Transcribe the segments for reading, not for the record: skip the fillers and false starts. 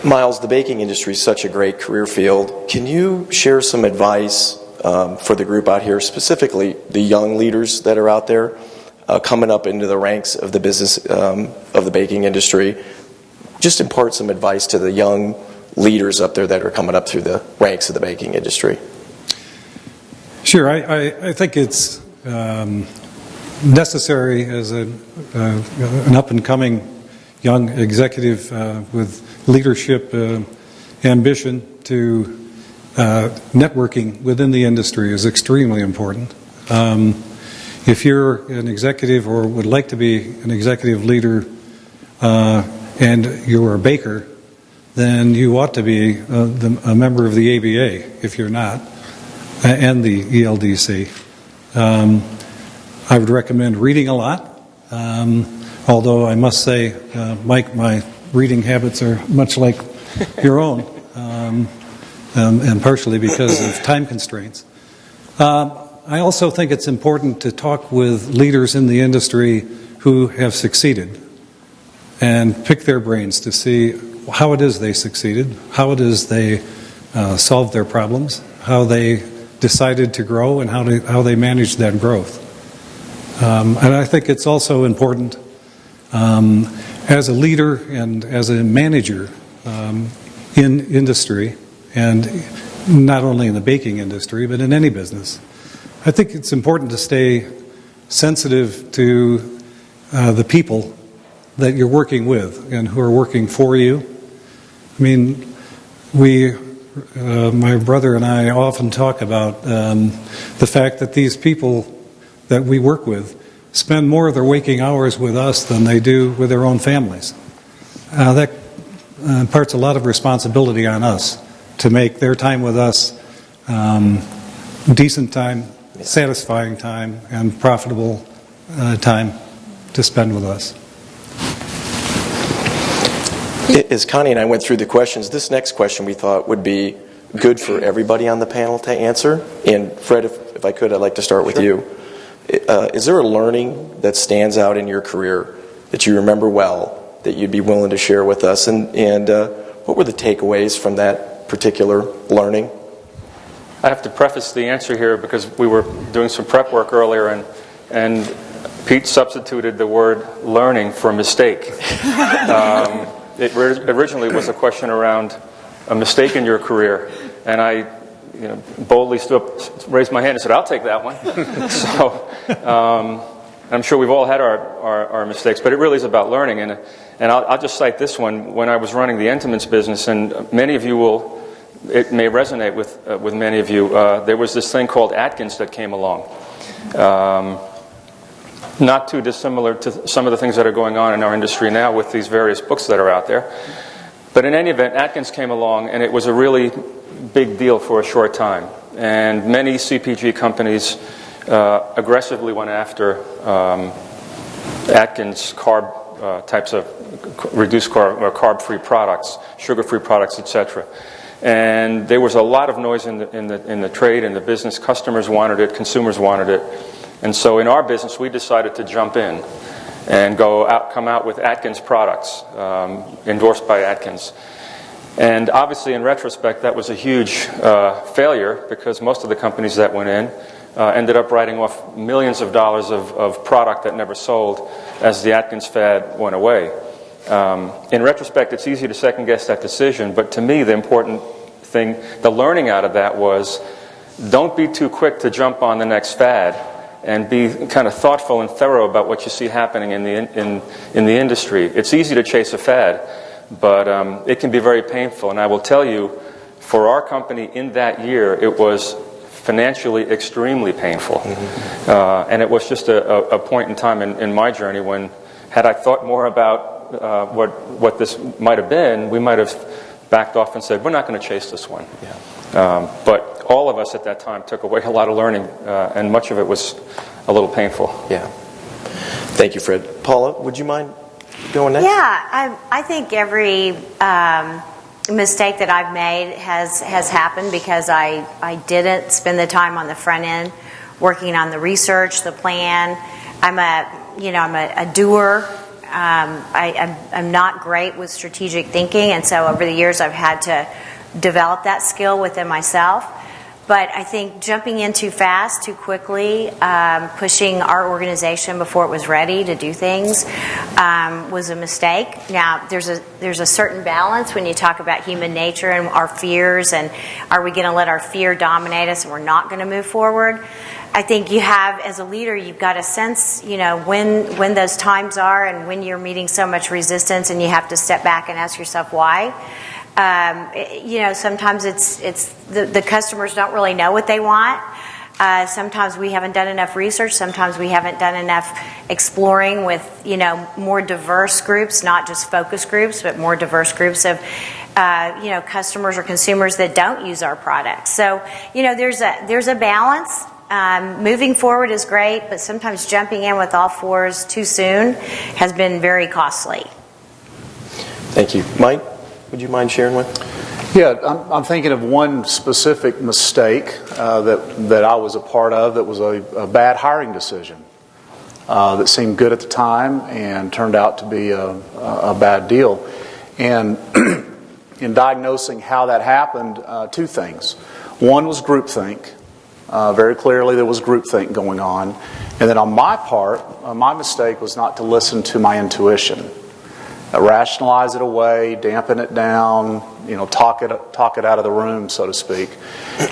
Miles, the baking industry is such a great career field. Can you share some advice for the group out here, specifically the young leaders that are out there coming up into the ranks of the business of the baking industry? Just impart some advice to the young leaders up there that are coming up through the ranks of the baking industry. Sure, I think it's necessary as an up-and-coming young executive with leadership ambition to networking within the industry is extremely important. If you're an executive or would like to be an executive leader and you're a baker, then you ought to be a member of the ABA if you're not, and the ELDC. I would recommend reading a lot, although I must say, Mike, my reading habits are much like your own, and partially because of time constraints. I also think it's important to talk with leaders in the industry who have succeeded and pick their brains to see how it is they succeeded, how it is they solved their problems, how they decided to grow, and how they managed that growth. And I think it's also important as a leader and as a manager in industry, and not only in the baking industry, but in any business. I think it's important to stay sensitive to the people that you're working with and who are working for you. I mean, my brother and I often talk about the fact that these people that we work with spend more of their waking hours with us than they do with their own families. That imparts a lot of responsibility on us to make their time with us decent time, satisfying time, and profitable time to spend with us. As Connie and I went through the questions, this next question we thought would be good for everybody on the panel to answer. And Fred, if I could, I'd like to start with you. Is there a learning that stands out in your career that you remember well that you'd be willing to share with us? And what were the takeaways from that particular learning? I have to preface the answer here because we were doing some prep work earlier, and Pete substituted the word learning for mistake. It originally was a question around a mistake in your career, and I boldly stood up, raised my hand and said, I'll take that one. So I'm sure we've all had our mistakes, but it really is about learning. And I'll just cite this one. When I was running the Entenmann's business, and many of you it may resonate with many of you, there was this thing called Atkins that came along. Not too dissimilar to some of the things that are going on in our industry now with these various books that are out there. But in any event, Atkins came along, and it was a really big deal for a short time. And many CPG companies aggressively went after Atkins types of reduced carb or carb-free products, sugar-free products, etc. And there was a lot of noise in the trade, in the business. Customers wanted it, consumers wanted it. And so in our business, we decided to jump in and come out with Atkins products, endorsed by Atkins. And obviously, in retrospect, that was a huge failure because most of the companies that went in ended up writing off millions of dollars of product that never sold as the Atkins fad went away. In retrospect, it's easy to second-guess that decision, but to me, the important thing, the learning out of that was, don't be too quick to jump on the next fad, and be kind of thoughtful and thorough about what you see happening in the industry. It's easy to chase a fad, but it can be very painful. And I will tell you, for our company in that year, it was financially extremely painful. Mm-hmm. And it was just a point in time in my journey when, had I thought more about what this might have been, we might have backed off and said, we're not going to chase this one. Yeah. But all of us at that time took away a lot of learning, and much of it was a little painful. Yeah. Thank you, Fred. Paula, would you mind going next? Yeah, I think every mistake that I've made has happened because I didn't spend the time on the front end working on the research, the plan. I'm a doer. I'm not great with strategic thinking, and so over the years I've had to develop that skill within myself. But I think jumping in too fast, too quickly, pushing our organization before it was ready to do things was a mistake. Now, there's a certain balance when you talk about human nature and our fears, and are we going to let our fear dominate us and we're not going to move forward? I think you have, as a leader, you've got to sense, when those times are and when you're meeting so much resistance and you have to step back and ask yourself why. Sometimes it's the customers don't really know what they want. Sometimes we haven't done enough research. Sometimes we haven't done enough exploring with, more diverse groups, not just focus groups, but more diverse groups of, customers or consumers that don't use our products. So, there's a balance. Moving forward is great, but sometimes jumping in with all fours too soon has been very costly. Thank you. Mike? Would you mind sharing with? Yeah, I'm thinking of one specific mistake that I was a part of that was a bad hiring decision that seemed good at the time and turned out to be a bad deal. And in diagnosing how that happened, two things. One was groupthink. Very clearly there was groupthink going on. And then on my part, my mistake was not to listen to my intuition. Rationalize it away, dampen it down, talk it out of the room, so to speak.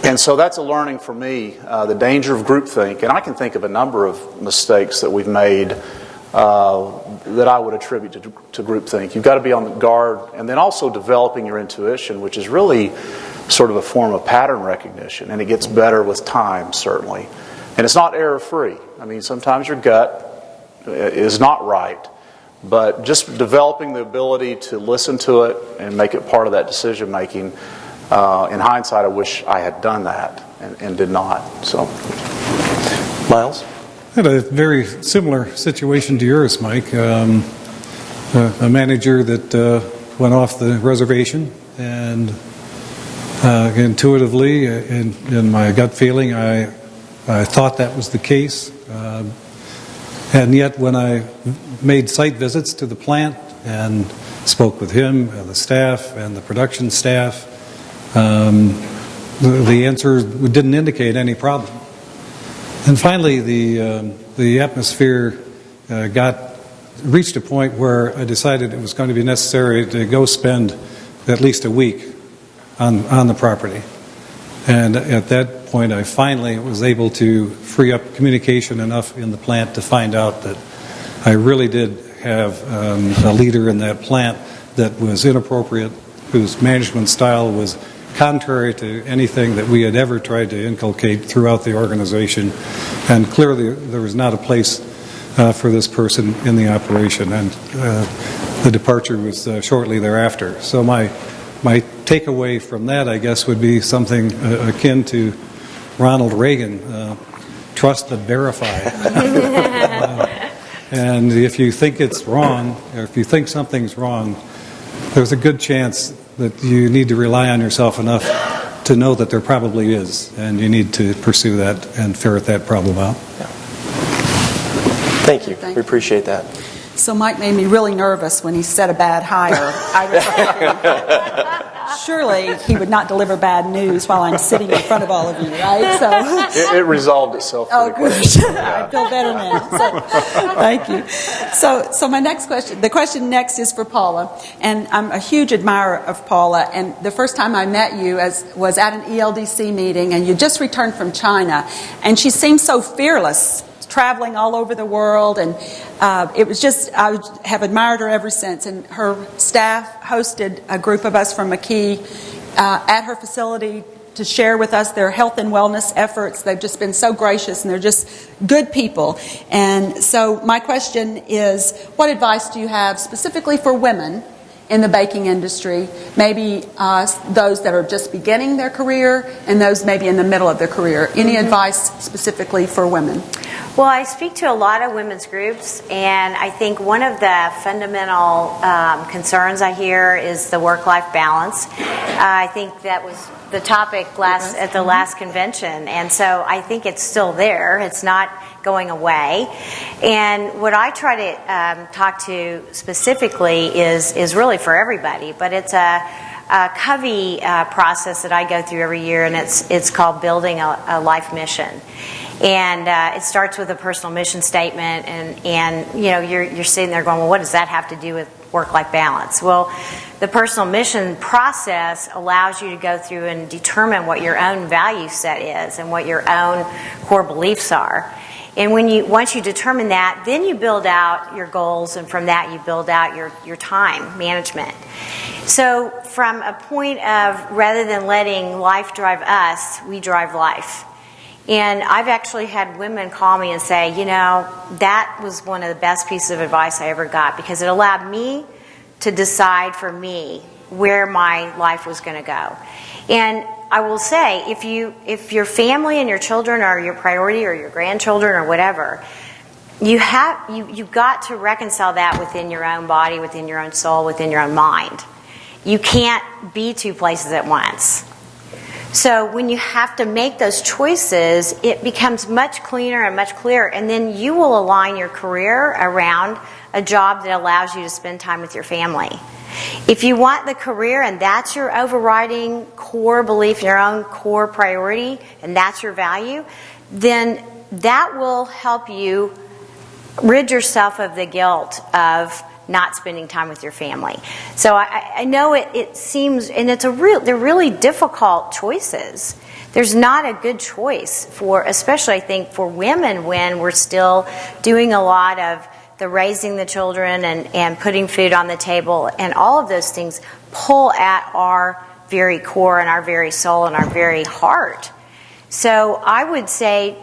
And so that's a learning for me, the danger of groupthink. And I can think of a number of mistakes that we've made that I would attribute to groupthink. You've got to be on the guard, and then also developing your intuition, which is really sort of a form of pattern recognition, and it gets better with time, certainly. And it's not error-free. I mean, sometimes your gut is not right. But just developing the ability to listen to it and make it part of that decision making, in hindsight, I wish I had done that and did not. So, Miles? I had a very similar situation to yours, Mike. A manager that went off the reservation, and intuitively, in my gut feeling, I thought that was the case. And yet when I made site visits to the plant and spoke with him, the staff, and the production staff, the answer didn't indicate any problem. And finally, the atmosphere reached a point where I decided it was going to be necessary to go spend at least a week on the property. And at that point, I finally was able to free up communication enough in the plant to find out that I really did have a leader in that plant that was inappropriate, whose management style was contrary to anything that we had ever tried to inculcate throughout the organization. And clearly, there was not a place for this person in the operation. And the departure was shortly thereafter. So my takeaway from that, I guess, would be something akin to Ronald Reagan, trust but verify. And if you think it's wrong, or if you think something's wrong, there's a good chance that you need to rely on yourself enough to know that there probably is, and you need to pursue that and ferret that problem out. Yeah. Thank you. We appreciate that. So Mike made me really nervous when he said a bad hire. I was thinking, surely he would not deliver bad news while I'm sitting in front of all of you, right? So it resolved itself pretty quickly. I feel better now. So, thank you. So my next question, the question next is for Paula, and I'm a huge admirer of Paula. And the first time I met you was at an ELDC meeting, and you just returned from China, and she seemed so fearless, traveling all over the world, and it was just, I have admired her ever since. And her staff hosted a group of us from McKee at her facility to share with us their health and wellness efforts. They've just been so gracious, and they're just good people. And so my question is, what advice do you have specifically for women in the baking industry, maybe those that are just beginning their career and those maybe in the middle of their career? Any advice specifically for women? Well, I speak to a lot of women's groups, and I think one of the fundamental concerns I hear is the work-life balance. I think that was the topic at the last convention, and so I think it's still there. It's not going away. And what I try to talk to specifically is really for everybody, but it's a Covey process that I go through every year, and it's called Building a Life Mission. And it starts with a personal mission statement, and you know, you're sitting there going, well, what does that have to do with work-life balance? Well, the personal mission process allows you to go through and determine what your own value set is and what your own core beliefs are. And once you determine that, then you build out your goals, and from that you build out your time management. So from a point of, rather than letting life drive us, we drive life. And I've actually had women call me and say, you know, that was one of the best pieces of advice I ever got, because it allowed me to decide for me where my life was going to go. And I will say, if your family and your children are your priority, or your grandchildren or whatever, you've got to reconcile that within your own body, within your own soul, within your own mind. You can't be two places at once. So when you have to make those choices, it becomes much cleaner and much clearer, and then you will align your career around a job that allows you to spend time with your family. If you want the career and that's your overriding core belief, your own core priority, and that's your value, then that will help you rid yourself of the guilt of not spending time with your family. So I know it seems, and they're really difficult choices. There's not a good choice for, especially I think for women, when we're still doing a lot of the raising the children and putting food on the table, and all of those things pull at our very core and our very soul and our very heart. So I would say,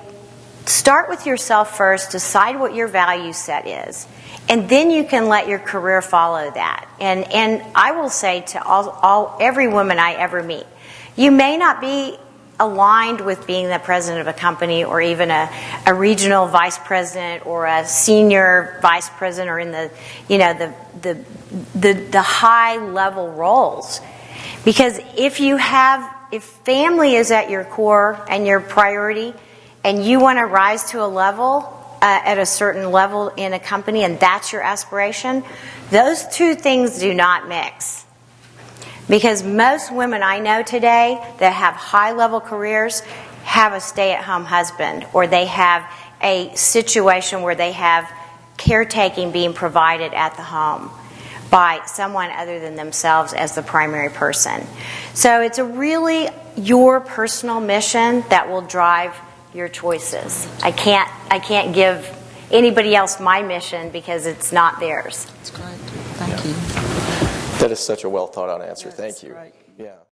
start with yourself first, decide what your value set is, and then you can let your career follow that. And I will say to every woman I ever meet, you may not be aligned with being the president of a company, or even a regional vice president, or a senior vice president, or in the high level roles. Because if family is at your core and your priority, and you want to rise to a level, at a certain level in a company, and that's your aspiration, those two things do not mix. Because most women I know today that have high-level careers have a stay-at-home husband, or they have a situation where they have caretaking being provided at the home by someone other than themselves as the primary person. So it's really your personal mission that will drive your choices. I can't give anybody else my mission, because it's not theirs. That's great. Thank you. That is such a well thought out answer. Yes, Thank you. right. Yeah.